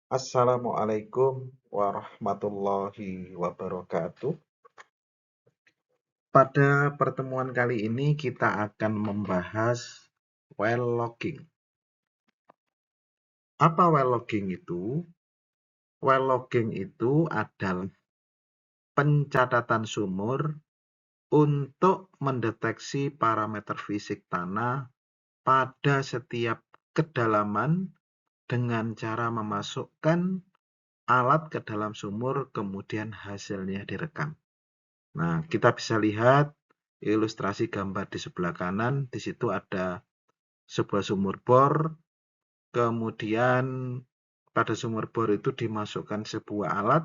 Assalamualaikum warahmatullahi wabarakatuh. Pada pertemuan kali ini kita akan membahas well logging. Apa well logging itu? Well logging itu adalah pencatatan sumur untuk mendeteksi parameter fisik tanah pada setiap kedalaman dengan cara memasukkan alat ke dalam sumur kemudian hasilnya direkam. Nah, kita bisa lihat ilustrasi gambar di sebelah kanan. Di situ ada sebuah sumur bor, kemudian pada sumur bor itu dimasukkan sebuah alat.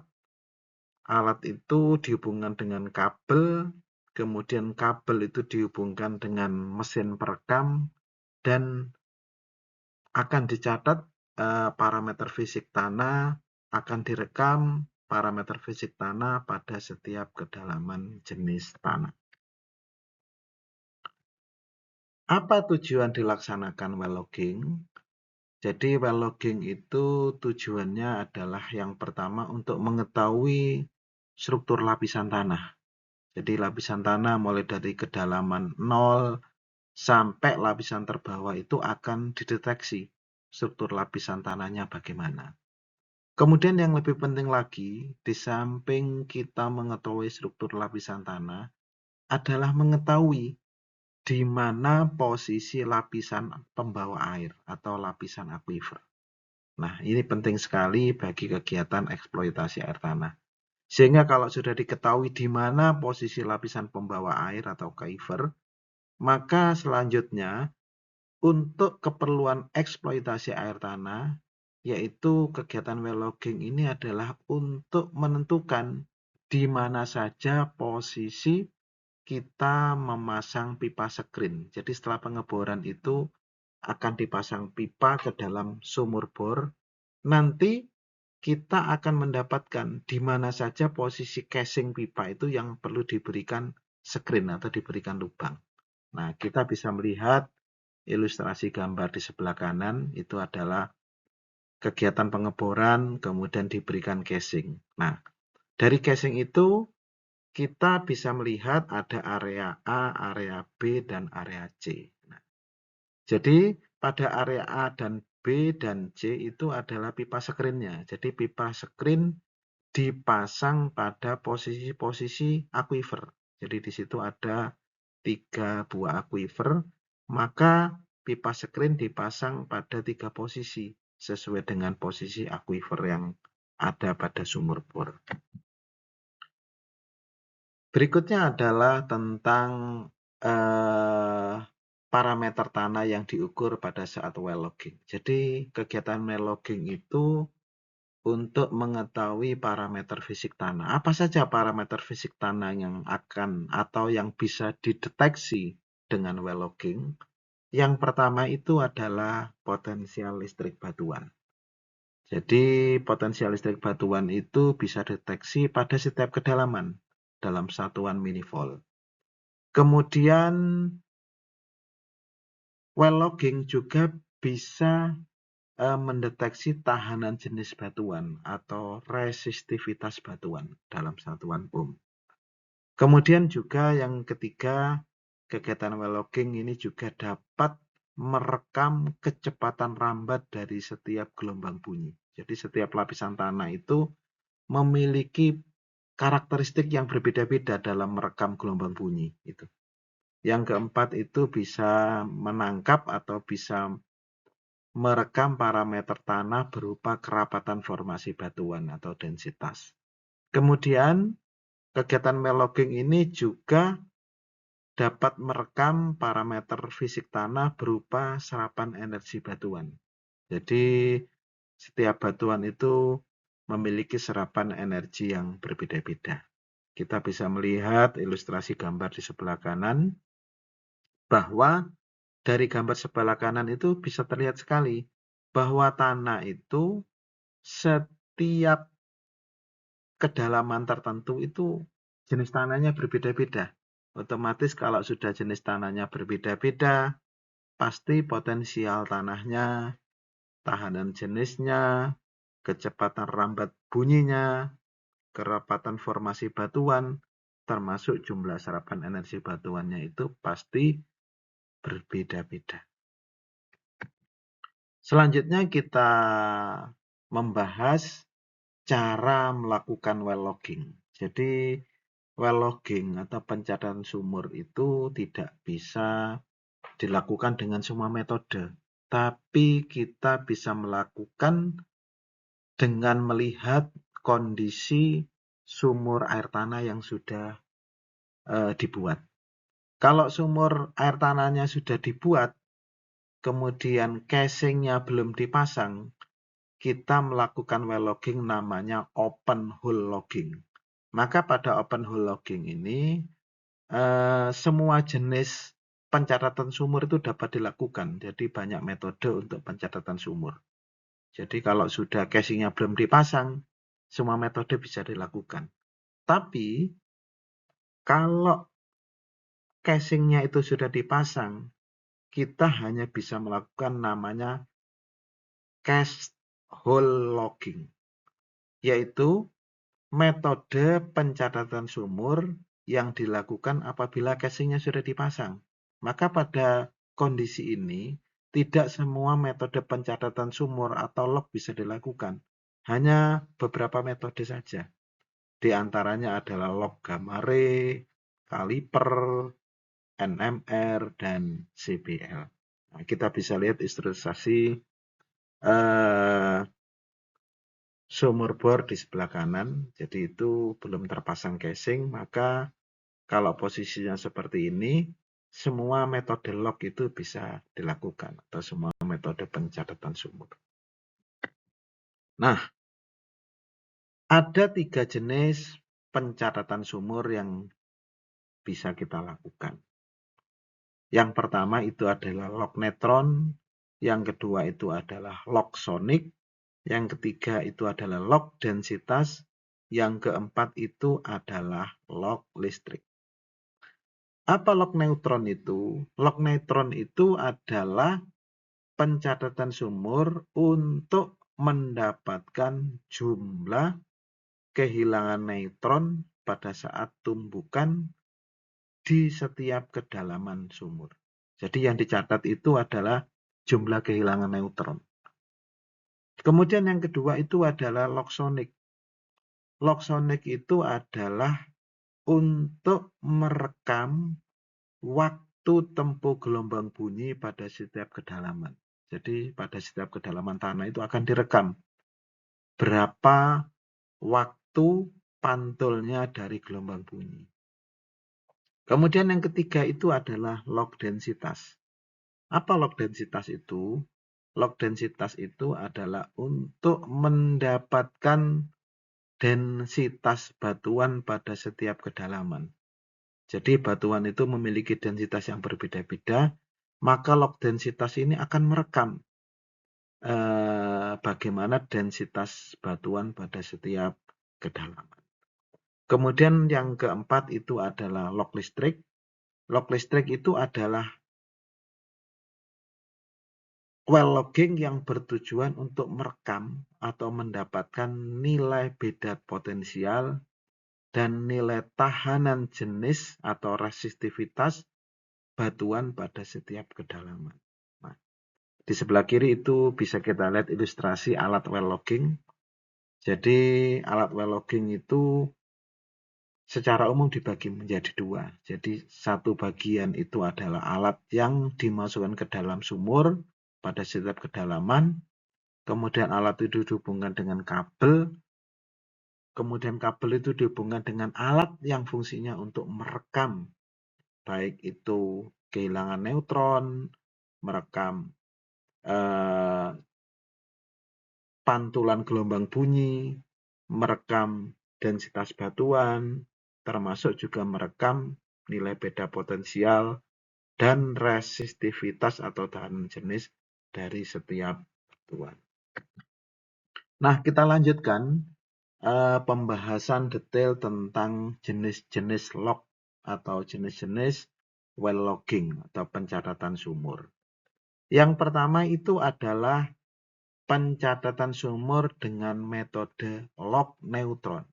Alat itu dihubungkan dengan kabel, kemudian kabel itu dihubungkan dengan mesin perekam, dan akan dicatat parameter fisik tanah, akan direkam parameter fisik tanah pada setiap kedalaman jenis tanah. Apa tujuan dilaksanakan well logging? Jadi well logging itu tujuannya adalah yang pertama untuk mengetahui struktur lapisan tanah. Jadi lapisan tanah mulai dari kedalaman 0 sampai lapisan terbawah itu akan dideteksi struktur lapisan tanahnya bagaimana. Kemudian yang lebih penting lagi, di samping kita mengetahui struktur lapisan tanah, adalah mengetahui di mana posisi lapisan pembawa air atau lapisan aquifer. Nah, ini penting sekali bagi kegiatan eksploitasi air tanah. Sehingga kalau sudah diketahui di mana posisi lapisan pembawa air atau aquifer, maka selanjutnya untuk keperluan eksploitasi air tanah, yaitu kegiatan well logging ini adalah untuk menentukan di mana saja posisi kita memasang pipa screen. Jadi setelah pengeboran itu akan dipasang pipa ke dalam sumur bor. Nanti kita akan mendapatkan di mana saja posisi casing pipa itu yang perlu diberikan screen atau diberikan lubang. Nah, kita bisa melihat ilustrasi gambar di sebelah kanan itu adalah kegiatan pengeboran kemudian diberikan casing. Nah, dari casing itu kita bisa melihat ada area A, area B, dan area C. Nah, jadi pada area A dan B dan C itu adalah pipa screen-nya. Jadi pipa screen dipasang pada posisi-posisi aquifer. Jadi di situ ada 3 buah aquifer, maka pipa screen dipasang pada 3 posisi sesuai dengan posisi aquifer yang ada pada sumur bor. Berikutnya adalah tentang parameter tanah yang diukur pada saat well logging. Jadi kegiatan well logging itu untuk mengetahui parameter fisik tanah. Apa saja parameter fisik tanah yang akan atau yang bisa dideteksi dengan well logging? Yang pertama itu adalah potensial listrik batuan. Jadi potensial listrik batuan itu bisa deteksi pada setiap kedalaman dalam satuan milivol. Kemudian well logging juga bisa mendeteksi tahanan jenis batuan atau resistivitas batuan dalam satuan ohm. Kemudian juga yang ketiga, kegiatan well logging ini juga dapat merekam kecepatan rambat dari setiap gelombang bunyi. Jadi setiap lapisan tanah itu memiliki karakteristik yang berbeda-beda dalam merekam gelombang bunyi. Yang keempat itu bisa menangkap atau bisa merekam parameter tanah berupa kerapatan formasi batuan atau densitas. Kemudian kegiatan well logging ini juga dapat merekam parameter fisik tanah berupa serapan energi batuan. Jadi setiap batuan itu memiliki serapan energi yang berbeda-beda. Kita bisa melihat ilustrasi gambar di sebelah kanan bahwa dari gambar sebelah kanan itu bisa terlihat sekali bahwa tanah itu setiap kedalaman tertentu itu jenis tanahnya berbeda-beda. Otomatis kalau sudah jenis tanahnya berbeda-beda, pasti potensial tanahnya, tahanan jenisnya, kecepatan rambat bunyinya, kerapatan formasi batuan, termasuk jumlah serapan energi batuannya itu pasti berbeda-beda. Selanjutnya kita membahas cara melakukan well logging. Jadi well logging atau pencatatan sumur itu tidak bisa dilakukan dengan semua metode, tapi kita bisa melakukan dengan melihat kondisi sumur air tanah yang sudah dibuat. Kalau sumur air tanahnya sudah dibuat, kemudian casingnya belum dipasang, kita melakukan well logging namanya open hole logging. Maka pada open hole logging ini semua jenis pencatatan sumur itu dapat dilakukan. Jadi banyak metode untuk pencatatan sumur. Jadi kalau sudah casingnya belum dipasang, semua metode bisa dilakukan. Tapi kalau casingnya itu sudah dipasang, kita hanya bisa melakukan namanya cast hole logging, yaitu metode pencatatan sumur yang dilakukan apabila casingnya sudah dipasang. Maka pada kondisi ini, tidak semua metode pencatatan sumur atau log bisa dilakukan. Hanya beberapa metode saja. Di antaranya adalah log gamma ray, kaliper, NMR, dan CBL. Nah, kita bisa lihat ilustrasi sumur bor di sebelah kanan, jadi itu belum terpasang casing, maka kalau posisinya seperti ini, semua metode log itu bisa dilakukan, atau semua metode pencatatan sumur. Nah, ada 3 jenis pencatatan sumur yang bisa kita lakukan. Yang pertama itu adalah log netron, yang kedua itu adalah log sonik, yang ketiga itu adalah log densitas, yang keempat itu adalah log listrik. Apa log neutron itu? Log neutron itu adalah pencatatan sumur untuk mendapatkan jumlah kehilangan neutron pada saat tumbukan di setiap kedalaman sumur. Jadi yang dicatat itu adalah jumlah kehilangan neutron. Kemudian yang kedua itu adalah log sonik. Log sonik itu adalah untuk merekam waktu tempuh gelombang bunyi pada setiap kedalaman. Jadi pada setiap kedalaman tanah itu akan direkam berapa waktu pantulnya dari gelombang bunyi. Kemudian yang ketiga itu adalah log densitas. Apa log densitas itu? Log densitas itu adalah untuk mendapatkan densitas batuan pada setiap kedalaman. Jadi batuan itu memiliki densitas yang berbeda-beda, maka log densitas ini akan merekam bagaimana densitas batuan pada setiap kedalaman. Kemudian yang keempat itu adalah log listrik. Log listrik itu adalah well logging yang bertujuan untuk merekam atau mendapatkan nilai beda potensial dan nilai tahanan jenis atau resistivitas batuan pada setiap kedalaman. Nah, di sebelah kiri itu bisa kita lihat ilustrasi alat well logging. Jadi alat well logging itu secara umum dibagi menjadi 2. Jadi satu bagian itu adalah alat yang dimasukkan ke dalam sumur pada setiap kedalaman. Kemudian alat itu dihubungkan dengan kabel. Kemudian kabel itu dihubungkan dengan alat yang fungsinya untuk merekam. Baik itu kehilangan neutron, merekam pantulan gelombang bunyi, merekam densitas batuan, termasuk juga merekam nilai beda potensial dan resistivitas atau tahanan jenis dari setiap batuan. Nah, kita lanjutkan pembahasan detail tentang jenis-jenis log atau jenis-jenis well logging atau pencatatan sumur. Yang pertama itu adalah pencatatan sumur dengan metode log neutron.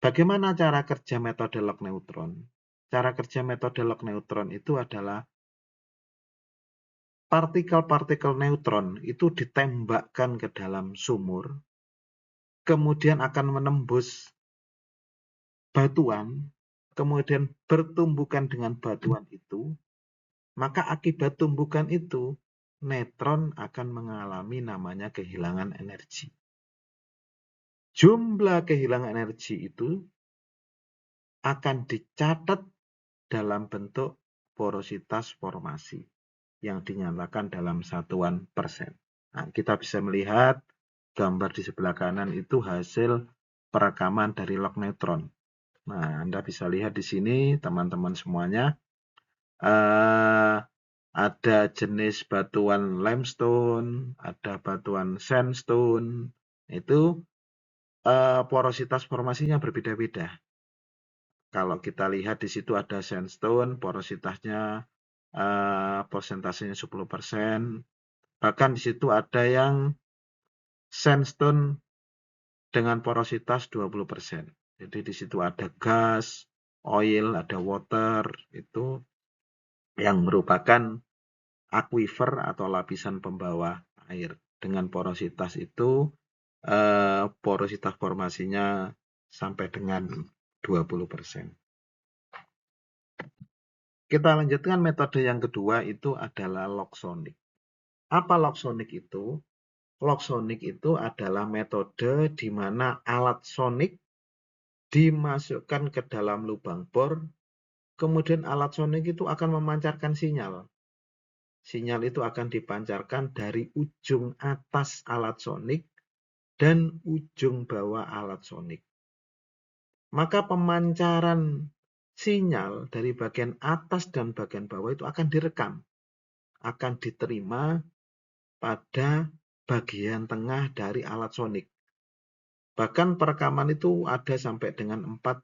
Bagaimana cara kerja metode log neutron? Cara kerja metode log neutron itu adalah partikel-partikel neutron itu ditembakkan ke dalam sumur, kemudian akan menembus batuan, kemudian bertumbukan dengan batuan itu, maka akibat tumbukan itu, neutron akan mengalami namanya kehilangan energi. Jumlah kehilangan energi itu akan dicatat dalam bentuk porositas formasi yang dinyatakan dalam satuan persen. Nah, kita bisa melihat gambar di sebelah kanan itu hasil perekaman dari log neutron. Nah, Anda bisa lihat di sini, teman-teman semuanya, ada jenis batuan limestone, ada batuan sandstone, itu porositas formasinya berbeda-beda. Kalau kita lihat di situ ada sandstone, porositasnya persentasenya 10%. Bahkan di situ ada yang sandstone dengan porositas 20%. Jadi di situ ada gas, oil, ada water, itu yang merupakan aquifer atau lapisan pembawa air. Dengan porositas itu, porositas formasinya sampai dengan 20%. Kita lanjutkan metode yang kedua itu adalah logsonic. Apa logsonic itu? Logsonic itu adalah metode di mana alat sonik dimasukkan ke dalam lubang bor, kemudian alat sonik itu akan memancarkan sinyal. Sinyal itu akan dipancarkan dari ujung atas alat sonik dan ujung bawah alat sonik. Maka pemancaran sinyal dari bagian atas dan bagian bawah itu akan direkam, akan diterima pada bagian tengah dari alat sonik. Bahkan perekaman itu ada sampai dengan 4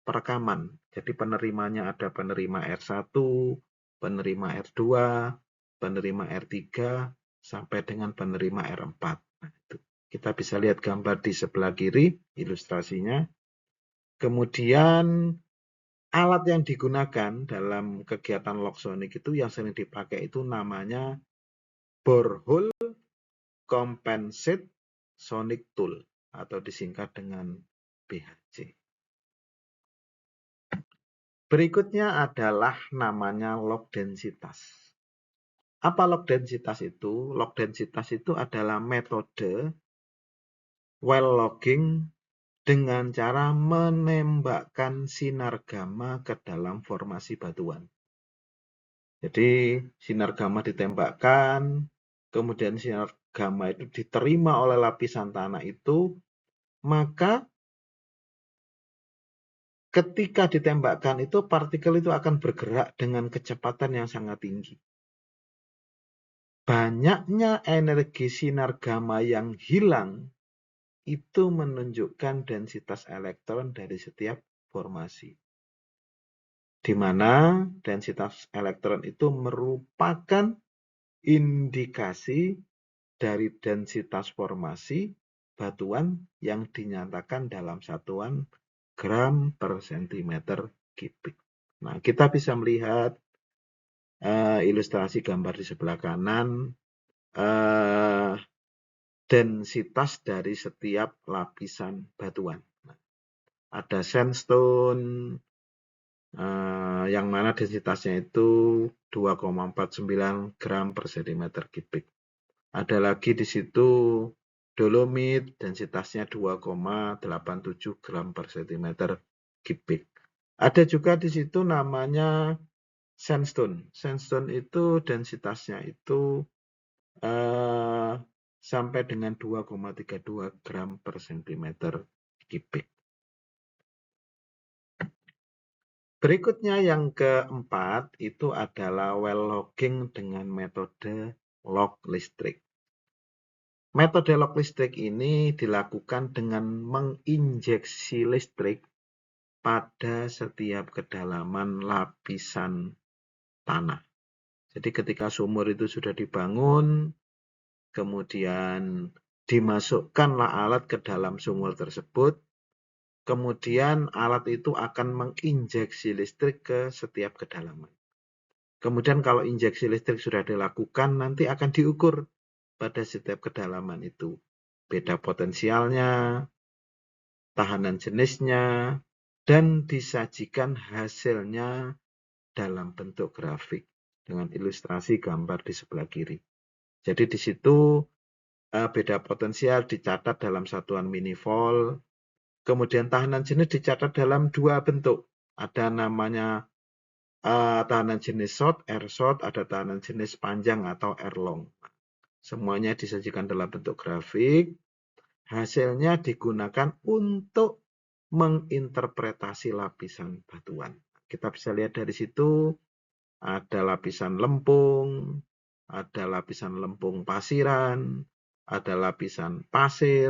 perekaman. Jadi penerimanya ada penerima R1, penerima R2, penerima R3, sampai dengan penerima R4. Nah, itu. Kita bisa lihat gambar di sebelah kiri, ilustrasinya. Kemudian alat yang digunakan dalam kegiatan logsonic itu yang sering dipakai itu namanya borehole compensate sonic tool atau disingkat dengan BHC. Berikutnya adalah namanya log densitas. Apa log densitas itu? Log densitas itu adalah metode well logging dengan cara menembakkan sinar gamma ke dalam formasi batuan. Jadi sinar gamma ditembakkan, kemudian sinar gamma itu diterima oleh lapisan tanah itu, maka ketika ditembakkan itu partikel itu akan bergerak dengan kecepatan yang sangat tinggi. Banyaknya energi sinar gamma yang hilang itu menunjukkan densitas elektron dari setiap formasi. Di mana densitas elektron itu merupakan indikasi dari densitas formasi batuan yang dinyatakan dalam satuan gram per sentimeter kubik. Nah, kita bisa melihat ilustrasi gambar di sebelah kanan, densitas dari setiap lapisan batuan. Ada sandstone, yang mana densitasnya itu 2,49 gram per sentimeter kubik. Ada lagi di situ dolomit, densitasnya 2,87 gram per sentimeter kubik. Ada juga di situ namanya sandstone. Sandstone itu densitasnya itu sampai dengan 2,32 gram per sentimeter kubik. Berikutnya yang keempat itu adalah well logging dengan metode log listrik. Metode log listrik ini dilakukan dengan menginjeksi listrik pada setiap kedalaman lapisan tanah. Jadi ketika sumur itu sudah dibangun, kemudian dimasukkanlah alat ke dalam sumur tersebut, kemudian alat itu akan menginjeksi listrik ke setiap kedalaman. Kemudian kalau injeksi listrik sudah dilakukan, nanti akan diukur pada setiap kedalaman itu. Beda potensialnya, tahanan jenisnya, dan disajikan hasilnya dalam bentuk grafik dengan ilustrasi gambar di sebelah kiri. Jadi di situ beda potensial dicatat dalam satuan minivol, kemudian tahanan jenis dicatat dalam dua bentuk. Ada namanya tahanan jenis short, air short, ada tahanan jenis panjang atau air long. Semuanya disajikan dalam bentuk grafik. Hasilnya digunakan untuk menginterpretasi lapisan batuan. Kita bisa lihat dari situ ada lapisan lempung, ada lapisan lempung pasiran, ada lapisan pasir,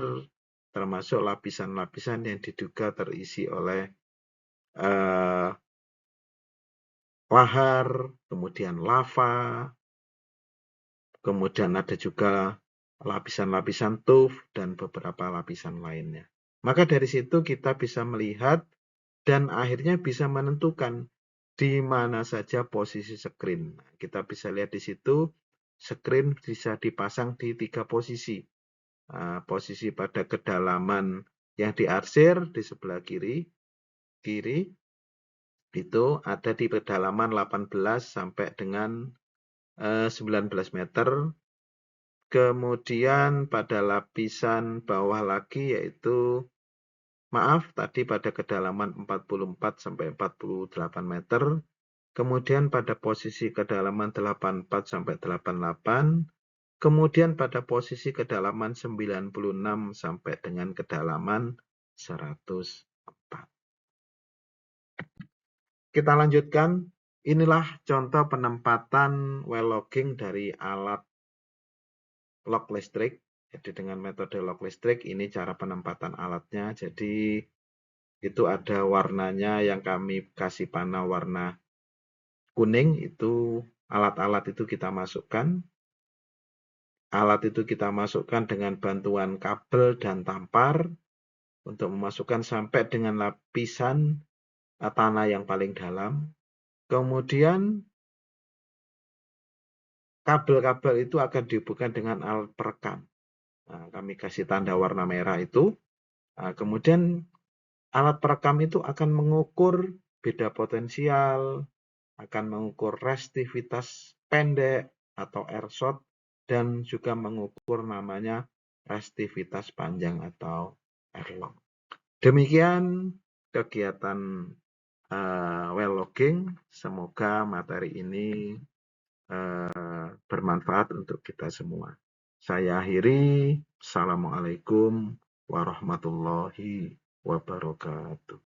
termasuk lapisan-lapisan yang diduga terisi oleh lahar, kemudian lava, kemudian ada juga lapisan-lapisan tuff dan beberapa lapisan lainnya. Maka dari situ kita bisa melihat dan akhirnya bisa menentukan di mana saja posisi screen. Kita bisa lihat di situ screen bisa dipasang di 3 posisi. Posisi pada kedalaman yang diarsir di sebelah kiri itu ada di kedalaman 18 sampai dengan 19 meter. Kemudian pada lapisan bawah lagi yaitu tadi pada kedalaman 44 sampai 48 meter. Kemudian pada posisi kedalaman 84 sampai 88. Kemudian pada posisi kedalaman 96 sampai dengan kedalaman 104. Kita lanjutkan. Inilah contoh penempatan well logging dari alat log listrik. Jadi dengan metode log listrik ini cara penempatan alatnya. Jadi itu ada warnanya yang kami kasih panah warna kuning, itu alat-alat itu kita masukkan. Alat itu kita masukkan dengan bantuan kabel dan tampar untuk memasukkan sampai dengan lapisan tanah yang paling dalam. Kemudian kabel-kabel itu akan dihubungkan dengan alat perekam. Kami kasih tanda warna merah itu. Kemudian alat perekam itu akan mengukur beda potensial, akan mengukur restivitas pendek atau air short, dan juga mengukur namanya restivitas panjang atau air long. Demikian kegiatan well logging. Semoga materi ini bermanfaat untuk kita semua. Saya akhiri. Assalamualaikum warahmatullahi wabarakatuh.